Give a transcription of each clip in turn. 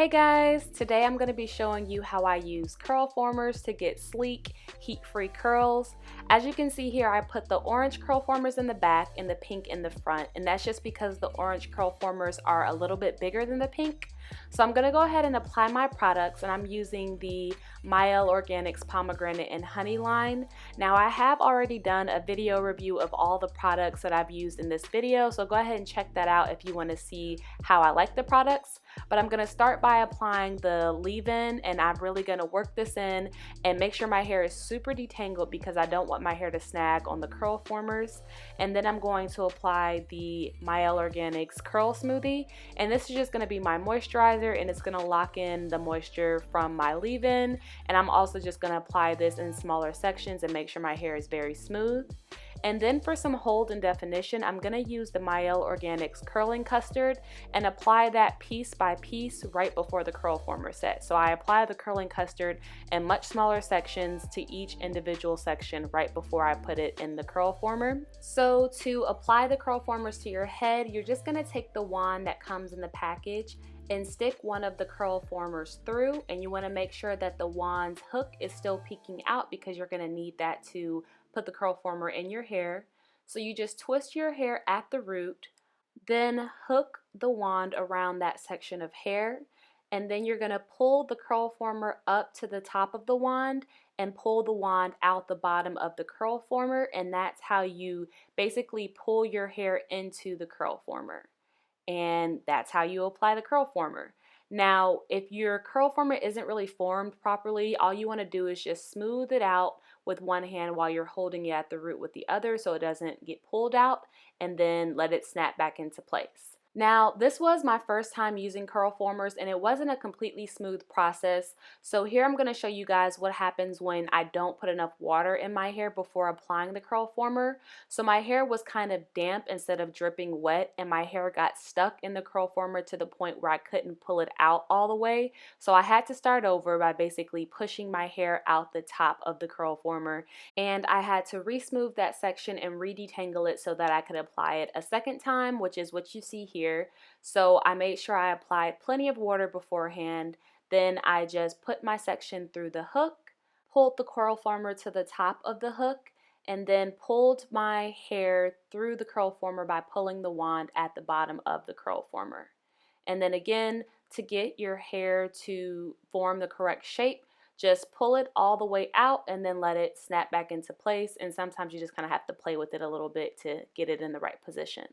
Hey guys, today I'm going to be showing you how I use curl formers to get sleek, heat-free curls. As you can see here, I put the orange curl formers in the back and the pink in the front, and that's just because the orange curl formers are a little bit bigger than the pink. So I'm going to go ahead and apply my products, and I'm using the Mielle Organics Pomegranate and Honey line. Now I have already done a video review of all the products that I've used in this video, so go ahead and check that out if you want to see how I like the products. But I'm going to start by applying the leave-in, and I'm really going to work this in and make sure my hair is super detangled because I don't want my hair to snag on the curl formers. And then I'm going to apply the Mielle Organics Curl Smoothie, and this is just going to be my moisturizer, and it's going to lock in the moisture from my leave-in. And I'm also just going to apply this in smaller sections and make sure my hair is very smooth. And then for some hold and definition, I'm going to use the Mielle Organics Curling Custard and apply that piece by piece right before the curl former set. So I apply the curling custard in much smaller sections to each individual section right before I put it in the curl former. So to apply the curl formers to your head, you're just going to take the wand that comes in the package and stick one of the curl formers through, and you want to make sure that the wand's hook is still peeking out because you're going to need that to put the curl former in your hair. So you just twist your hair at the root, then hook the wand around that section of hair, and then you're going to pull the curl former up to the top of the wand and pull the wand out the bottom of the curl former, and that's how you basically pull your hair into the curl former. And that's how you apply the curl former. Now, if your curl former isn't really formed properly, all you want to do is just smooth it out with one hand while you're holding it at the root with the other so it doesn't get pulled out, and then let it snap back into place. Now, this was my first time using curl formers, and it wasn't a completely smooth process. So here I'm going to show you guys what happens when I don't put enough water in my hair before applying the curl former. So my hair was kind of damp instead of dripping wet, and my hair got stuck in the curl former to the point where I couldn't pull it out all the way. So I had to start over by basically pushing my hair out the top of the curl former, and I had to re-smooth that section and re-detangle it so that I could apply it a second time, which is what you see here. So I made sure I applied plenty of water beforehand. Then I just put my section through the hook, pulled the curl former to the top of the hook, and then pulled my hair through the curl former by pulling the wand at the bottom of the curl former. And then again, to get your hair to form the correct shape, just pull it all the way out and then let it snap back into place. And sometimes you just kind of have to play with it a little bit to get it in the right position.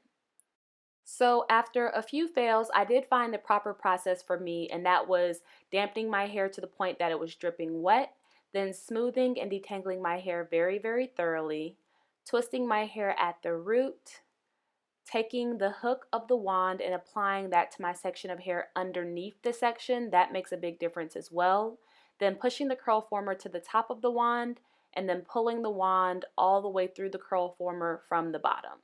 So after a few fails, I did find the proper process for me, and that was dampening my hair to the point that it was dripping wet, then smoothing and detangling my hair very, very thoroughly, twisting my hair at the root, taking the hook of the wand and applying that to my section of hair underneath the section. That makes a big difference as well. Then pushing the curl former to the top of the wand, and then pulling the wand all the way through the curl former from the bottom.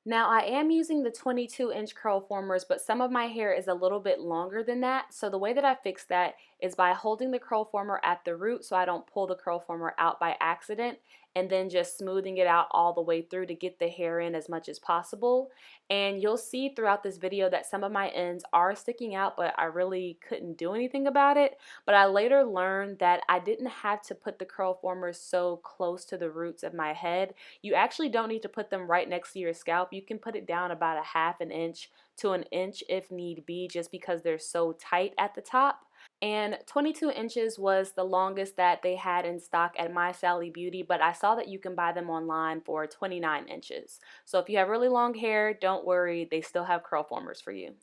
Now I am using the 22-inch curl formers, but some of my hair is a little bit longer than that. So the way that I fix that is by holding the curl former at the root so I don't pull the curl former out by accident, and then just smoothing it out all the way through to get the hair in as much as possible. And you'll see throughout this video that some of my ends are sticking out, but I really couldn't do anything about it. But I later learned that I didn't have to put the curl formers so close to the roots of my head. You actually don't need to put them right next to your scalp. You can put it down about a half an inch to an inch if need be, just because they're so tight at the top. And 22 inches was the longest that they had in stock at My Sally Beauty, but I saw that you can buy them online for 29 inches. So if you have really long hair, don't worry, they still have curl formers for you.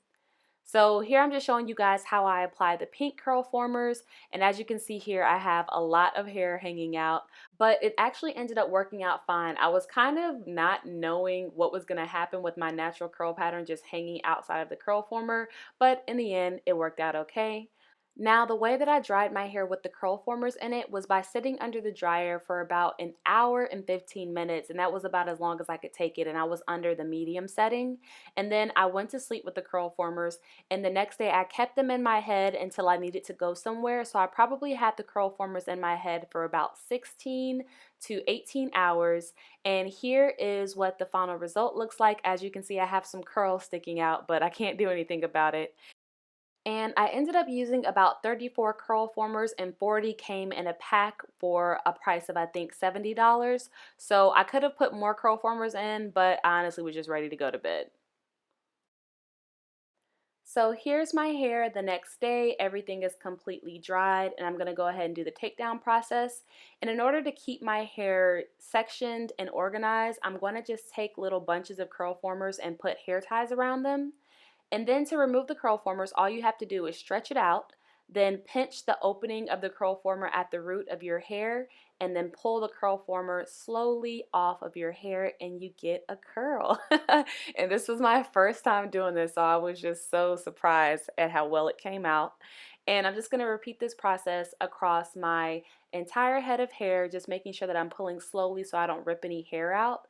So here I'm just showing you guys how I apply the pink curl formers, and as you can see here, I have a lot of hair hanging out, but it actually ended up working out fine. I was kind of not knowing what was going to happen with my natural curl pattern just hanging outside of the curl former, but in the end, it worked out okay. Now, the way that I dried my hair with the curl formers in it was by sitting under the dryer for about an hour and 15 minutes, and that was about as long as I could take it, and I was under the medium setting. And then I went to sleep with the curl formers, and the next day I kept them in my head until I needed to go somewhere. So I probably had the curl formers in my head for about 16 to 18 hours. And here is what the final result looks like. As you can see, I have some curls sticking out, but I can't do anything about it. And I ended up using about 34 curl formers, and 40 came in a pack for a price of I think $70. So I could have put more curl formers in, but I honestly was just ready to go to bed. So here's my hair the next day. Everything is completely dried, and I'm going to go ahead and do the takedown process. And in order to keep my hair sectioned and organized, I'm going to just take little bunches of curl formers and put hair ties around them. And then to remove the curl formers, all you have to do is stretch it out, then pinch the opening of the curl former at the root of your hair, and then pull the curl former slowly off of your hair, and you get a curl. And this was my first time doing this, so I was just so surprised at how well it came out. And I'm just going to repeat this process across my entire head of hair, just making sure that I'm pulling slowly so I don't rip any hair out.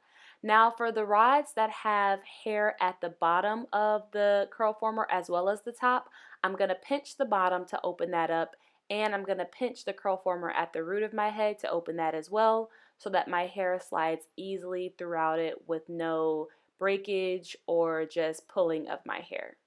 Now for the rods that have hair at the bottom of the curl former as well as the top, I'm going to pinch the bottom to open that up, and I'm going to pinch the curl former at the root of my head to open that as well, so that my hair slides easily throughout it with no breakage or just pulling of my hair.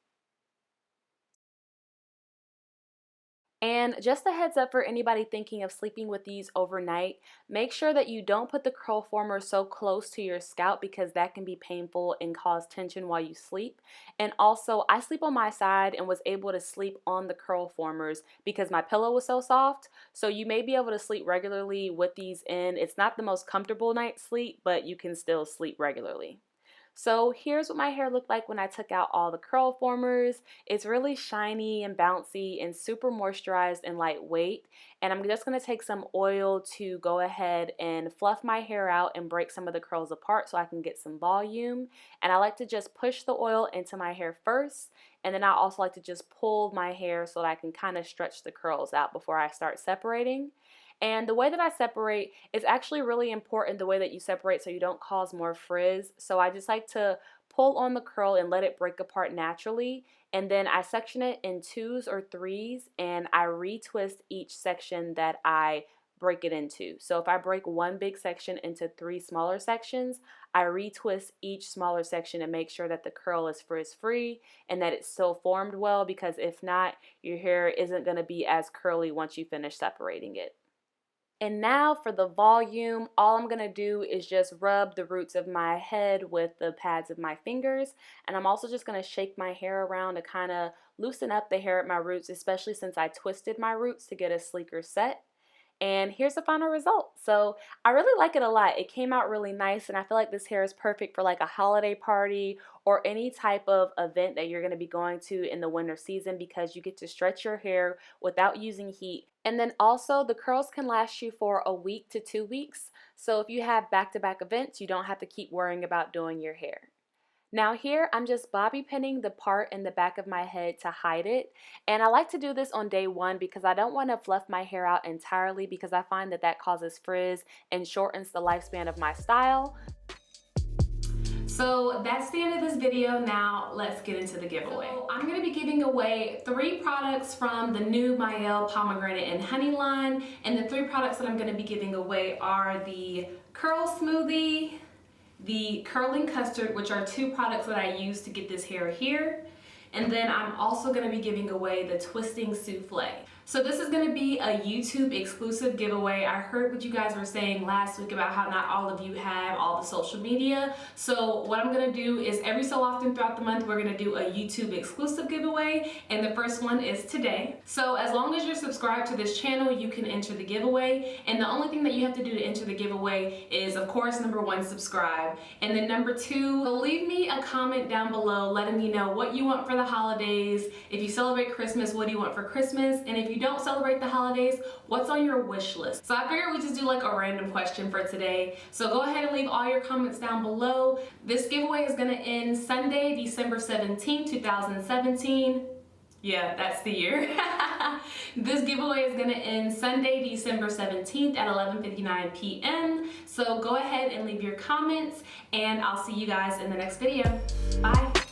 And just a heads up for anybody thinking of sleeping with these overnight, make sure that you don't put the curl former so close to your scalp, because that can be painful and cause tension while you sleep. And also, I sleep on my side and was able to sleep on the curl formers because my pillow was so soft. So you may be able to sleep regularly with these in. It's not the most comfortable night's sleep, but you can still sleep regularly. So here's what my hair looked like when I took out all the curl formers. It's really shiny and bouncy and super moisturized and lightweight. And I'm just going to take some oil to go ahead and fluff my hair out and break some of the curls apart so I can get some volume. And I like to just push the oil into my hair first. And then I also like to just pull my hair so that I can kind of stretch the curls out before I start separating. And the way that I separate is actually really important, the way that you separate, so you don't cause more frizz. So I just like to pull on the curl and let it break apart naturally. And then I section it in 2s or 3s, and I retwist each section that I break it into. So if I break one big section into 3 smaller sections, I retwist each smaller section and make sure that the curl is frizz free and that it's still formed well, because if not, your hair isn't going to be as curly once you finish separating it. And now for the volume, all I'm going to do is just rub the roots of my head with the pads of my fingers. And I'm also just going to shake my hair around to kind of loosen up the hair at my roots, especially since I twisted my roots to get a sleeker set. And here's the final result. So I really like it a lot. It came out really nice, and I feel like this hair is perfect for like a holiday party or any type of event that you're going to be going to in the winter season, because you get to stretch your hair without using heat. And then also the curls can last you for a week to 2 weeks. So if you have back-to-back events, you don't have to keep worrying about doing your hair. Now here, I'm just bobby pinning the part in the back of my head to hide it. And I like to do this on day 1 because I don't want to fluff my hair out entirely, because I find that that causes frizz and shortens the lifespan of my style. So that's the end of this video. Now let's get into the giveaway. So I'm going to be giving away 3 products from the new Mael Pomegranate and Honey line. And the 3 products that I'm going to be giving away are the Curl Smoothie, the Curling Custard, which are 2 products that I use to get this hair here. And then I'm also going to be giving away the Twisting Souffle. So this is going to be a YouTube exclusive giveaway. I heard what you guys were saying last week about how not all of you have all the social media. So what I'm going to do is every so often throughout the month, we're going to do a YouTube exclusive giveaway. And the first one is today. So as long as you're subscribed to this channel, you can enter the giveaway. And the only thing that you have to do to enter the giveaway is, of course, number 1, subscribe. And then number 2, leave me a comment down below letting me know what you want for the holidays. If you celebrate Christmas, what do you want for Christmas? And if you don't celebrate the holidays, what's on your wish list? So I figured we just do like a random question for today. So go ahead and leave all your comments down below. This giveaway is gonna end Sunday, December 17, 2017. Yeah, that's the year. This giveaway is going to end Sunday, December 17th at 11:59 p.m. So go ahead and leave your comments, and I'll see you guys in the next video. Bye.